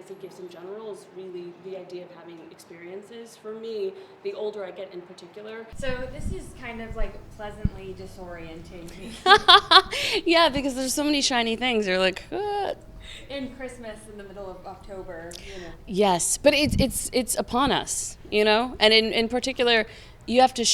fantasy gifts in general is really the idea of having experiences. For me, the older I get in particular. So this is kind of like pleasantly disorienting. Yeah, because there's so many shiny things. You're like, what? In Christmas, in the middle of October, you know. Yes, but it's upon us, you know. And in particular, you have to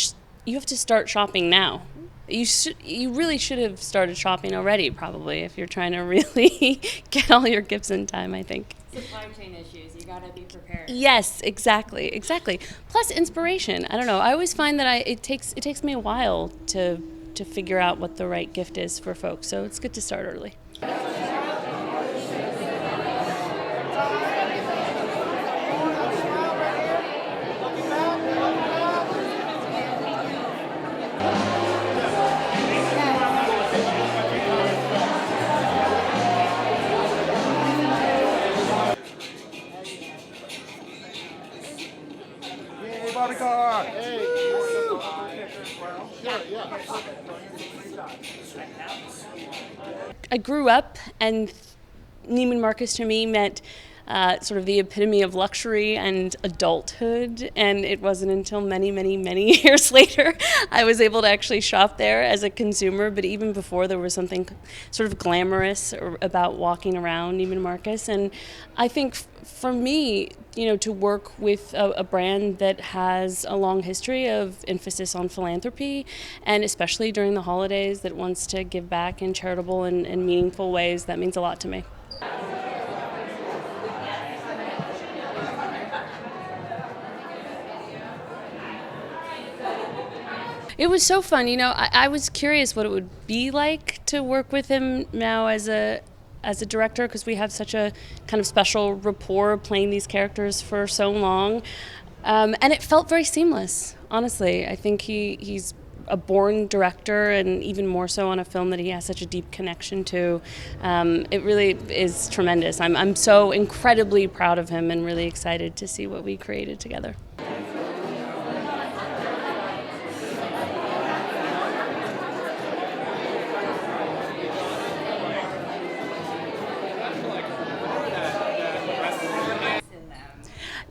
start shopping now. You really should have started shopping already, probably, if you're trying to really get all your gifts in time, I think. Supply chain issues, you gotta be prepared. Yes, exactly. Plus inspiration. I don't know. I always find that it takes me a while to figure out what the right gift is for folks. So it's good to start early. Bodyguard! I grew up, and Neiman Marcus to me meant sort of the epitome of luxury and adulthood, and it wasn't until many, many, many years later I was able to actually shop there as a consumer. But even before, there was something sort of glamorous about walking around Neiman Marcus, and I think for me, you know, to work with a brand that has a long history of emphasis on philanthropy, and especially during the holidays, that wants to give back in charitable and meaningful ways, that means a lot to me. It was so fun. You know, I was curious what it would be like to work with him now as a director, because we have such a kind of special rapport playing these characters for so long. And it felt very seamless, honestly. I think he's a born director, and even more so on a film that he has such a deep connection to. It really is tremendous. I'm so incredibly proud of him and really excited to see what we created together.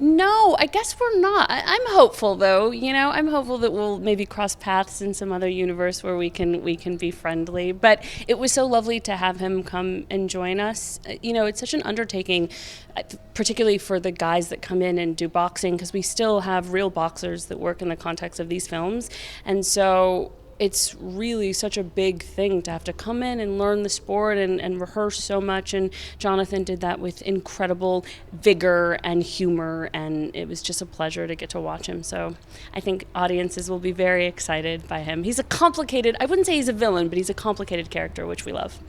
No, I guess we're not. I'm hopeful, though. You know, I'm hopeful that we'll maybe cross paths in some other universe where we can be friendly. But it was so lovely to have him come and join us. You know, it's such an undertaking, particularly for the guys that come in and do boxing, because we still have real boxers that work in the context of these films. And so it's really such a big thing to have to come in and learn the sport and rehearse so much. And Jonathan did that with incredible vigor and humor, and it was just a pleasure to get to watch him. So I think audiences will be very excited by him. He's a complicated, I wouldn't say he's a villain, but he's a complicated character, which we love.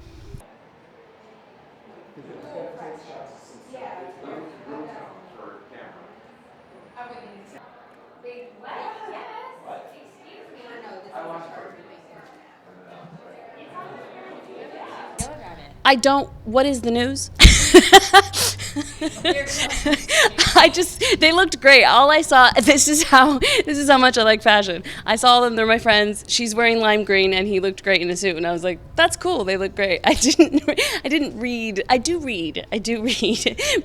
I don't. What is the news? They looked great. All I saw, this is how much I like fashion. I saw them, they're my friends. She's wearing lime green and he looked great in a suit, and I was like, that's cool, they look great. I didn't read,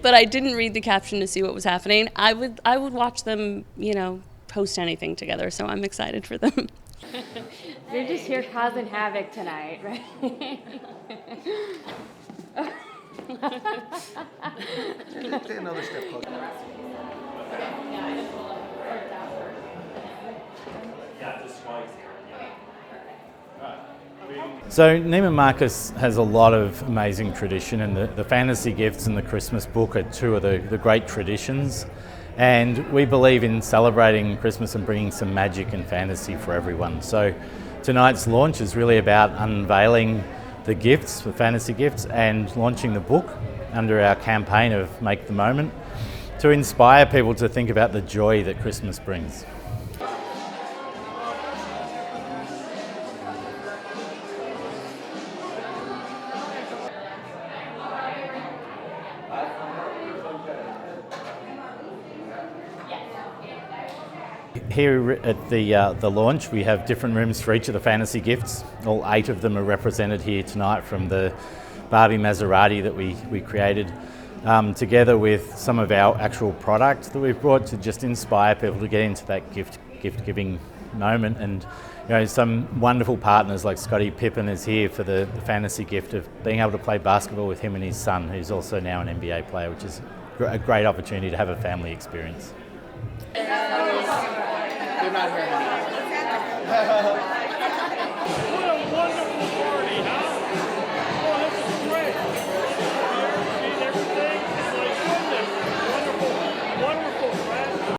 but I didn't read the caption to see what was happening. I would watch them, you know, post anything together, so I'm excited for them. You're just here causing havoc tonight, right? Stay another step closer. So Neiman Marcus has a lot of amazing tradition, and the fantasy gifts and the Christmas book are two of the great traditions. And we believe in celebrating Christmas and bringing some magic and fantasy for everyone. So tonight's launch is really about unveiling the gifts, the fantasy gifts, and launching the book under our campaign of Make the Moment, to inspire people to think about the joy that Christmas brings. Here at the launch, we have different rooms for each of the fantasy gifts. All 8 of them are represented here tonight, from the Barbie Maserati that we created together with some of our actual product that we've brought to just inspire people to get into that gift giving moment. And some wonderful partners like Scottie Pippen is here for the fantasy gift of being able to play basketball with him and his son, who's also now an NBA player, which is a great opportunity to have a family experience. They're not here anymore.